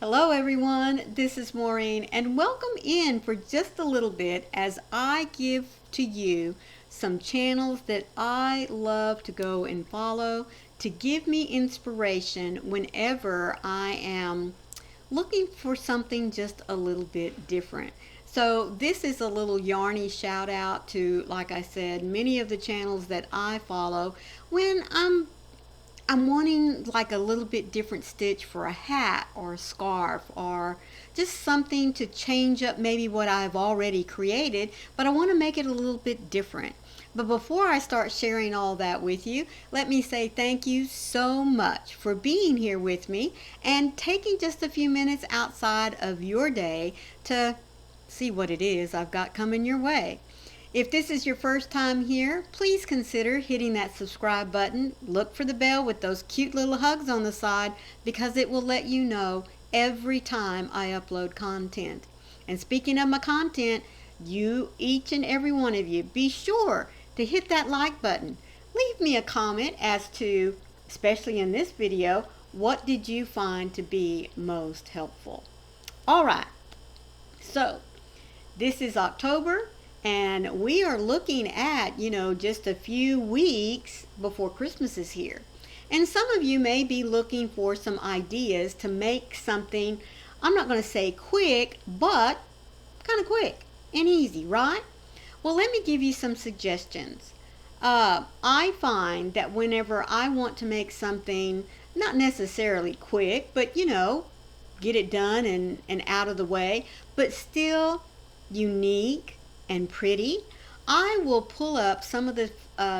Hello everyone, this is Maureen and welcome in for just a little bit as I give to you some channels that I love to go and follow to give me inspiration whenever I am looking for something just a little bit different. So this is a little Yarny shout out to, like I said, many of the channels that I follow when I'm wanting like a little bit different stitch for a hat or a scarf or just something to change up maybe what I've already created, but I want to make it a little bit different. But before I start sharing all that with you, let me say thank you so much for being here with me and taking just a few minutes outside of your day to see what it is I've got coming your way. If this is your first time here, please consider hitting that subscribe button. Look for the bell with those cute little hugs on the side because it will let you know every time I upload content. And speaking of my content, each and every one of you, be sure to hit that like button. Leave me a comment as to, especially in this video, what did you find to be most helpful? All right, so this is October. And we are looking at, just a few weeks before Christmas is here. And some of you may be looking for some ideas to make something, I'm not going to say quick, but kind of quick and easy, right? Well, let me give you some suggestions. I find that whenever I want to make something, not necessarily quick, but get it done and out of the way, but still unique and pretty, I will pull up some of the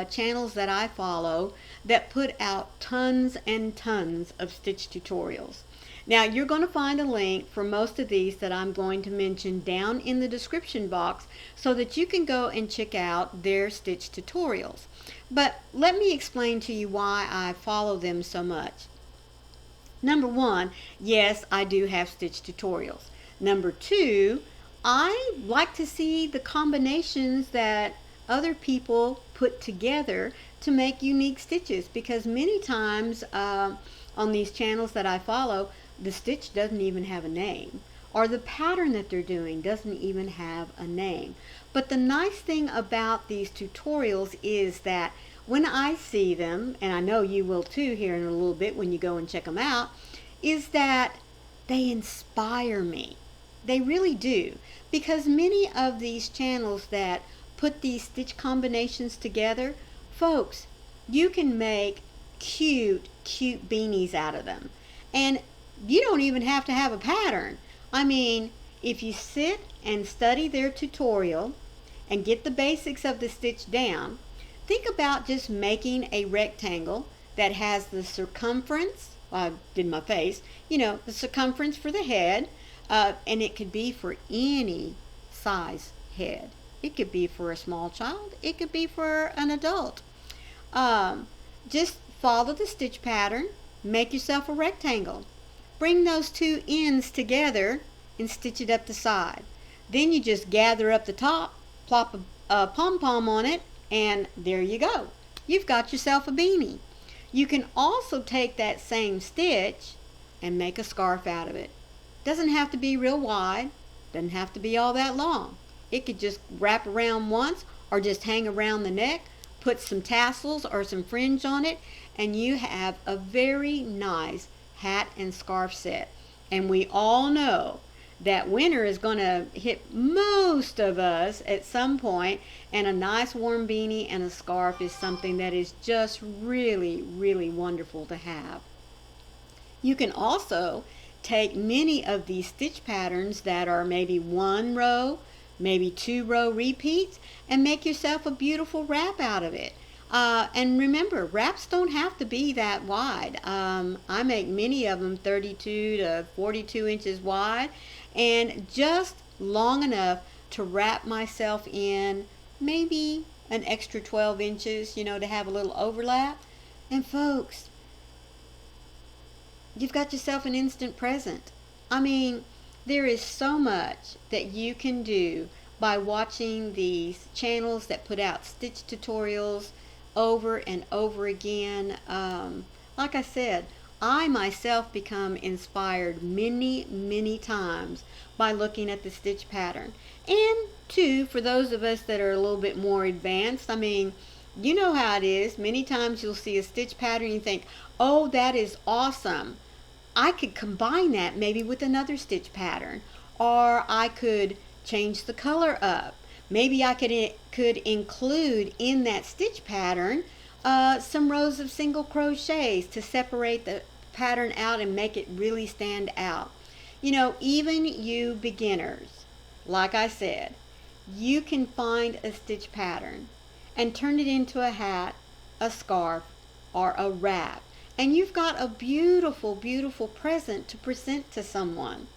channels that I follow that put out tons and tons of stitch tutorials. Now you're going to find a link for most of these that I'm going to mention down in the description box so that you can go and check out their stitch tutorials. But let me explain to you why I follow them so much. Number one, yes, I do have stitch tutorials. Number two, I like to see the combinations that other people put together to make unique stitches because many times on these channels that I follow, the stitch doesn't even have a name or the pattern that they're doing doesn't even have a name. But the nice thing about these tutorials is that when I see them, and I know you will too here in a little bit when you go and check them out, is that they inspire me. They really do, because many of these channels that put these stitch combinations together, folks, you can make cute beanies out of them. And you don't even have to have a pattern. I mean, if you sit and study their tutorial and get the basics of the stitch down, think about just making a rectangle that has the circumference, I did my face, the circumference for the head, and it could be for any size head. It could be for a small child. It could be for an adult. Just follow the stitch pattern. Make yourself a rectangle. Bring those two ends together and stitch it up the side. Then you just gather up the top, plop a pom-pom on it, and there you go. You've got yourself a beanie. You can also take that same stitch and make a scarf out of it. Doesn't have to be real wide, doesn't have to be all that long. It could just wrap around once or just hang around the neck, put some tassels or some fringe on it, and you have a very nice hat and scarf set. And we all know that winter is going to hit most of us at some point, and a nice warm beanie and a scarf is something that is just really, really wonderful to have. You can also take many of these stitch patterns that are maybe one row, maybe 2 row repeats, and make yourself a beautiful wrap out of it. And remember, wraps don't have to be that wide. I make many of them 32 to 42 inches wide and just long enough to wrap myself in maybe an extra 12 inches, to have a little overlap. And folks, you've got yourself an instant present. I mean, there is so much that you can do by watching these channels that put out stitch tutorials over and over again. Like I said, I myself become inspired many times by looking at the stitch pattern. And two, for those of us that are a little bit more advanced, I mean, you know how it is. Many times you'll see a stitch pattern and you think, oh, that is awesome. I could combine that maybe with another stitch pattern, or I could change the color up. Maybe I could include in that stitch pattern some rows of single crochets to separate the pattern out and make it really stand out. You know, even you beginners, like I said, you can find a stitch pattern and turn it into a hat, a scarf, or a wrap. And you've got a beautiful present to present to someone.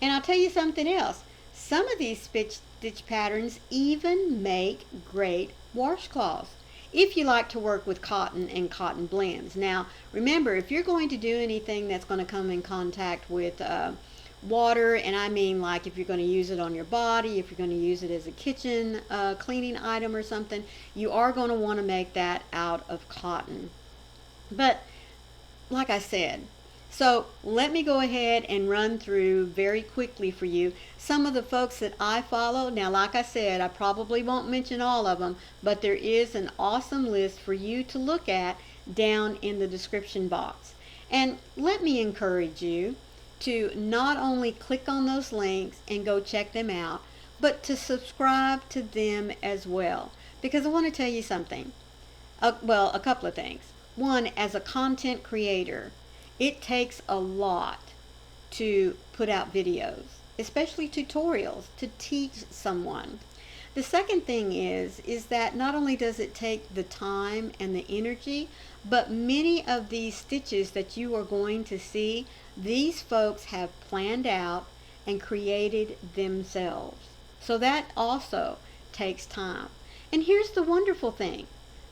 And I'll tell you something else. Some of these stitch patterns even make great washcloths if you like to work with cotton and cotton blends. Now, remember, if you're going to do anything that's going to come in contact with water, and I mean like if you're going to use it on your body, if you're going to use it as a kitchen cleaning item or something, you are going to want to make that out of cotton. But like I said, so let me go ahead and run through very quickly for you some of the folks that I follow. Now, like I said, I probably won't mention all of them, but there is an awesome list for you to look at down in the description box. And let me encourage you to not only click on those links and go check them out, but to subscribe to them as well. Because I want to tell you something. Well, a couple of things. One, as a content creator, it takes a lot to put out videos, especially tutorials, to teach someone. The second thing is that not only does it take the time and the energy, but many of these stitches that you are going to see, these folks have planned out and created themselves. So that also takes time. And here's the wonderful thing.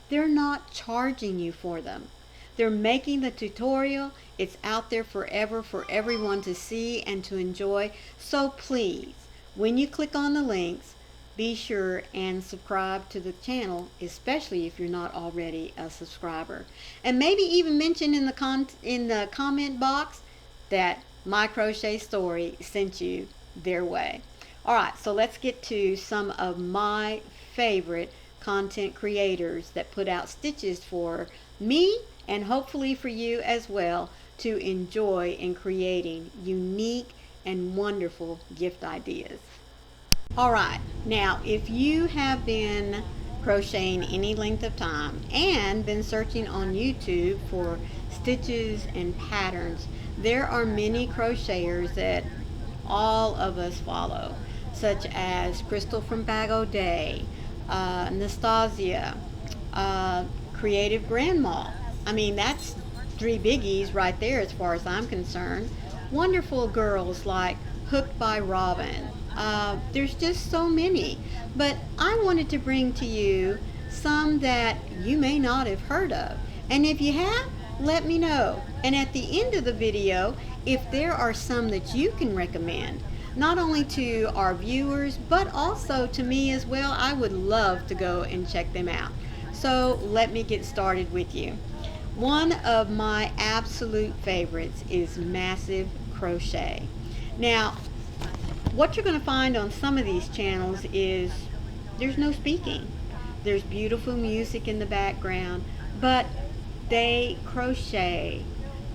They're not charging you for them. They're making the tutorial. It's out there forever for everyone to see and to enjoy. So please, when you click on the links, be sure and subscribe to the channel, especially if you're not already a subscriber. And maybe even mention in the comment box that My Crochet Story sent you their way. All right, so let's get to some of my favorite content creators that put out stitches for me and hopefully for you as well to enjoy in creating unique and wonderful gift ideas. Alright, now if you have been crocheting any length of time and been searching on YouTube for stitches and patterns, there are many crocheters that all of us follow, such as Crystal from Bag O' Day, Nastasia, Creative Grandma. I mean, that's three biggies right there as far as I'm concerned. Wonderful girls like Hooked by Robin. There's just so many. But I wanted to bring to you some that you may not have heard of. And if you have, let me know. And at the end of the video, if there are some that you can recommend, not only to our viewers, but also to me as well, I would love to go and check them out. So let me get started with you. One of my absolute favorites is Massive Crochet. Now, what you're going to find on some of these channels is there's no speaking. There's beautiful music in the background, but they crochet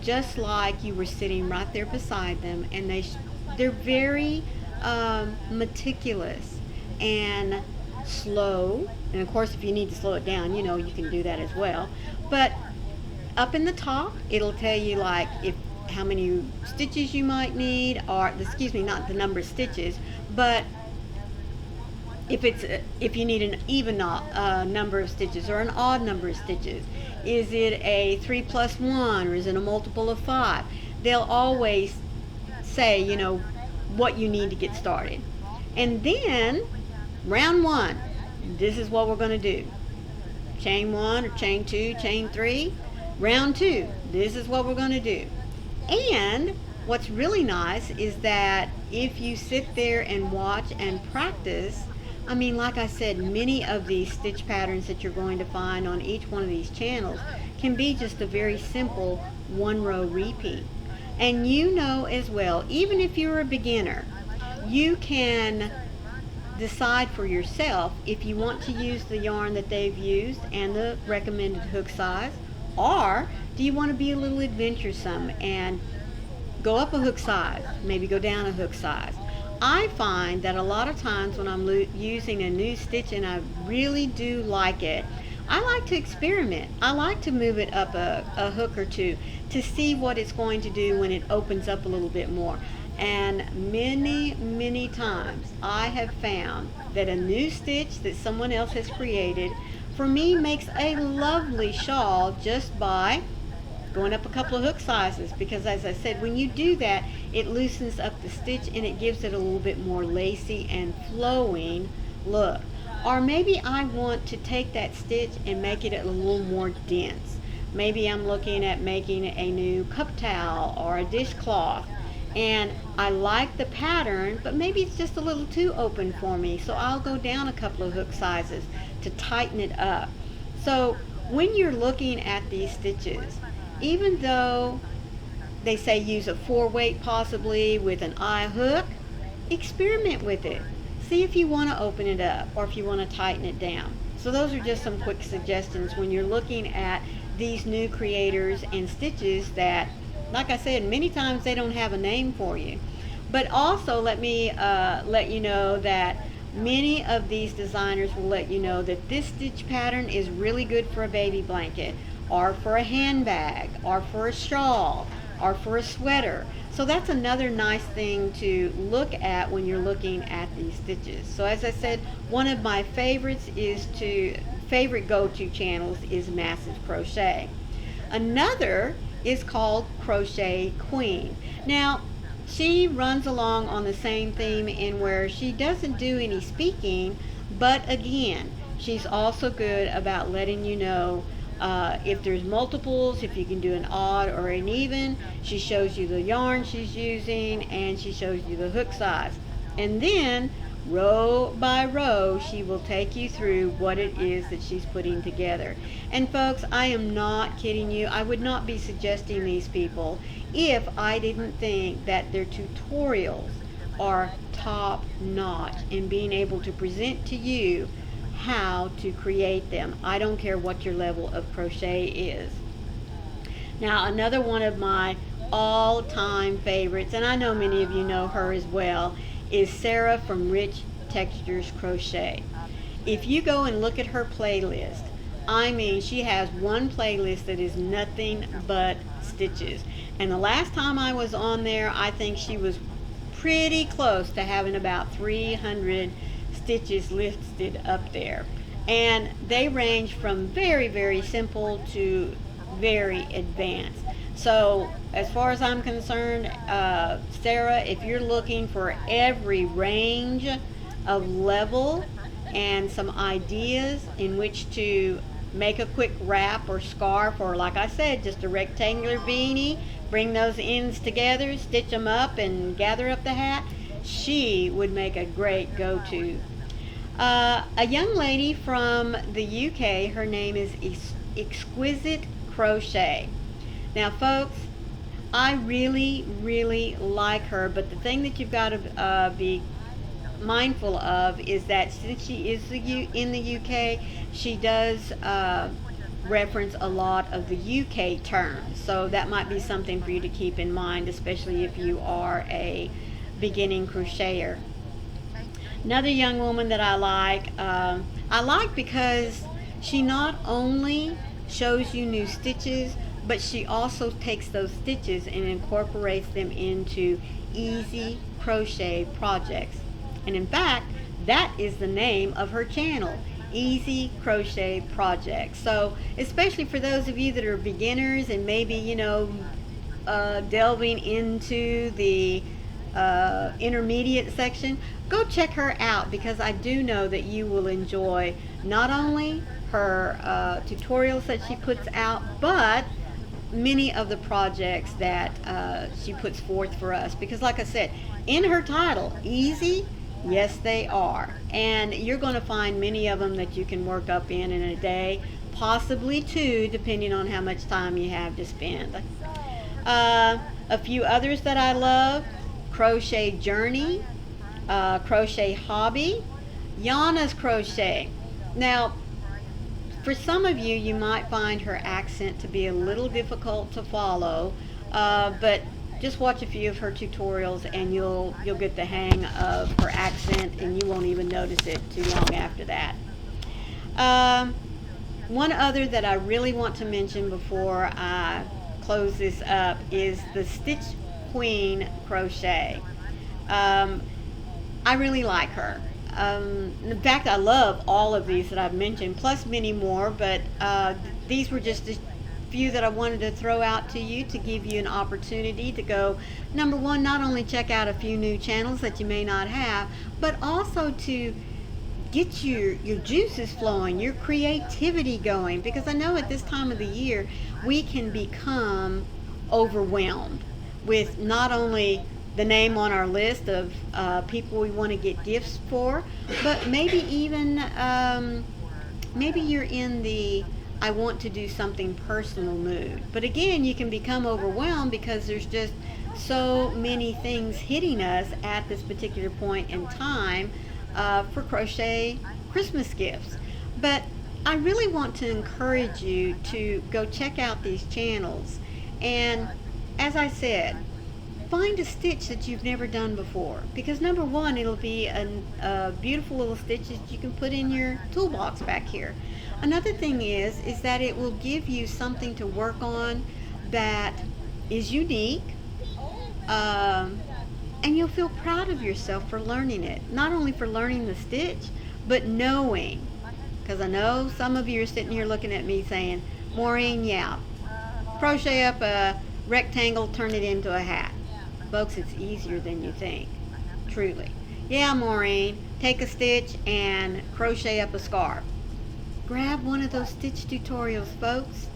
just like you were sitting right there beside them, and they're very meticulous and slow. And of course, if you need to slow it down, you know, you can do that as well. But up in the top, it'll tell you like how many stitches you might need, or excuse me, not the number of stitches, but if you need an even number of stitches or an odd number of stitches. Is it a 3 plus 1 or is it a multiple of 5? They'll always say, you know, what you need to get started. And then round 1, this is what we're going to do. Chain 1 or chain 2, chain 3. Round 2, this is what we're going to do. And what's really nice is that if you sit there and watch and practice, I mean, like I said, many of these stitch patterns that you're going to find on each one of these channels can be just a very simple one row repeat. And you know as well, even if you're a beginner, you can decide for yourself if you want to use the yarn that they've used and the recommended hook size, or do you want to be a little adventuresome and go up a hook size, maybe go down a hook size. I find that a lot of times when I'm using a new stitch and I really do like it, I like to experiment. I like to move it up a hook or two to see what it's going to do when it opens up a little bit more. And many times I have found that a new stitch that someone else has created for me makes a lovely shawl just by going up a couple of hook sizes, because as I said, when you do that, it loosens up the stitch and it gives it a little bit more lacy and flowing look. Or maybe I want to take that stitch and make it a little more dense. Maybe I'm looking at making a new cup towel or a dishcloth, and I like the pattern, but maybe it's just a little too open for me, so I'll go down a couple of hook sizes to tighten it up. So when you're looking at these stitches, even though they say use a 4-weight possibly with an eye hook, experiment with it. See if you want to open it up or if you want to tighten it down. So those are just some quick suggestions when you're looking at these new creators and stitches that, like I said, many times they don't have a name for you. But also let me let you know that many of these designers will let you know that this stitch pattern is really good for a baby blanket, or for a handbag, or for a shawl, or for a sweater. So that's another nice thing to look at when you're looking at these stitches. So as I said, one of my favorite go-to channels is Massive Crochet. Another is called Crochet Queen. Now, she runs along on the same theme in where she doesn't do any speaking, but again, she's also good about letting you know if there's multiples, if you can do an odd or an even. She shows you the yarn she's using and she shows you the hook size. And then row by row, she will take you through what it is that she's putting together. And folks, I am not kidding you. I would not be suggesting these people if I didn't think that their tutorials are top notch in being able to present to you how to create them. I don't care what your level of crochet is. Now, another one of my all-time favorites, and I know many of you know her as well, is Sarah from Rich Textures Crochet. If you go and look at her playlist, I mean, she has one playlist that is nothing but stitches. And the last time I was on there, I think she was pretty close to having about 300 stitches listed up there, and they range from very simple to very advanced. So as far as I'm concerned, Sarah, if you're looking for every range of level and some ideas in which to make a quick wrap or scarf, or like I said, just a rectangular beanie, bring those ends together, stitch them up and gather up the hat, she would make a great go-to. A young lady from the UK, her name is Exquisite Crochet. Now folks, I really like her, but the thing that you've got to be mindful of is that since she is in the UK, she does reference a lot of the UK terms. So that might be something for you to keep in mind, especially if you are a beginning crocheter. Another young woman that I like because she not only shows you new stitches, but she also takes those stitches and incorporates them into easy crochet projects. And in fact, that is the name of her channel, Easy Crochet Projects. So especially for those of you that are beginners and maybe, you know, delving into the intermediate section, go check her out, because I do know that you will enjoy not only her tutorials that she puts out, but many of the projects that she puts forth for us. Because like I said, in her title, easy, yes they are, and you're going to find many of them that you can work up in a day, possibly two, depending on how much time you have to spend. A few others that I love: Crochet Journey, Crochet Hobby, Yana's Crochet. Now, for some of you, you might find her accent to be a little difficult to follow, but just watch a few of her tutorials and you'll get the hang of her accent, and you won't even notice it too long after that. One other that I really want to mention before I close this up is the Stitch Queen Crochet. I really like her. In fact, I love all of these that I've mentioned, plus many more, but these were just a few that I wanted to throw out to you to give you an opportunity to go, number one, not only check out a few new channels that you may not have, but also to get your juices flowing, your creativity going, because I know at this time of the year we can become overwhelmed with not only the name on our list of people we want to get gifts for, but maybe even maybe you're in the I want to do something personal mood. But again, you can become overwhelmed because there's just so many things hitting us at this particular point in time for crochet Christmas gifts. But I really want to encourage you to go check out these channels, and as I said, find a stitch that you've never done before, because number one, it'll be a beautiful little stitch that you can put in your toolbox back here. Another thing is that it will give you something to work on that is unique, and you'll feel proud of yourself for learning it. Not only for learning the stitch, but knowing, because I know some of you are sitting here looking at me saying, Maureen, yeah, crochet up a rectangle, turn it into a hat. Folks, it's easier than you think, truly. Yeah, Maureen, take a stitch and crochet up a scarf. Grab one of those stitch tutorials, folks.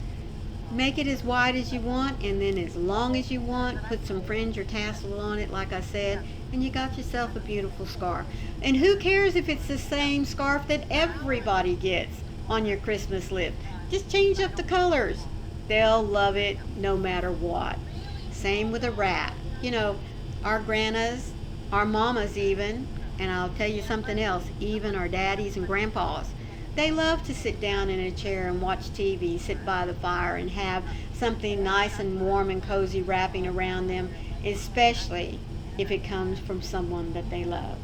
Make it as wide as you want and then as long as you want. Put some fringe or tassel on it, like I said, and you got yourself a beautiful scarf. And who cares if it's the same scarf that everybody gets on your Christmas list? Just change up the colors. They'll love it no matter what. Same with a wrap. You know, our grandmas, our mamas even, and I'll tell you something else, even our daddies and grandpas, they love to sit down in a chair and watch TV, sit by the fire, and have something nice and warm and cozy wrapping around them, especially if it comes from someone that they love.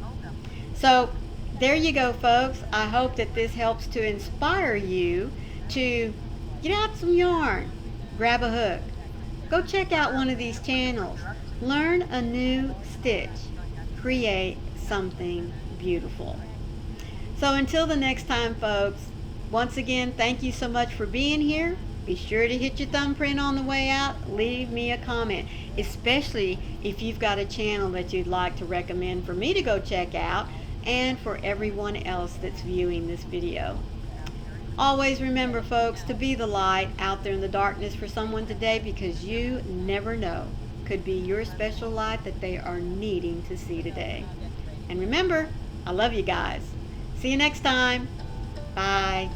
So there you go, folks. I hope that this helps to inspire you to get out some yarn, grab a hook, go check out one of these channels, learn a new stitch, create something beautiful. So until the next time, folks, once again, thank you so much for being here. Be sure to hit your thumbprint on the way out. Leave me a comment, especially if you've got a channel that you'd like to recommend for me to go check out and for everyone else that's viewing this video. Always remember, folks, to be the light out there in the darkness for someone today, because you never know. Could be your special light that they are needing to see today. And remember, I love you guys. See you next time. Bye.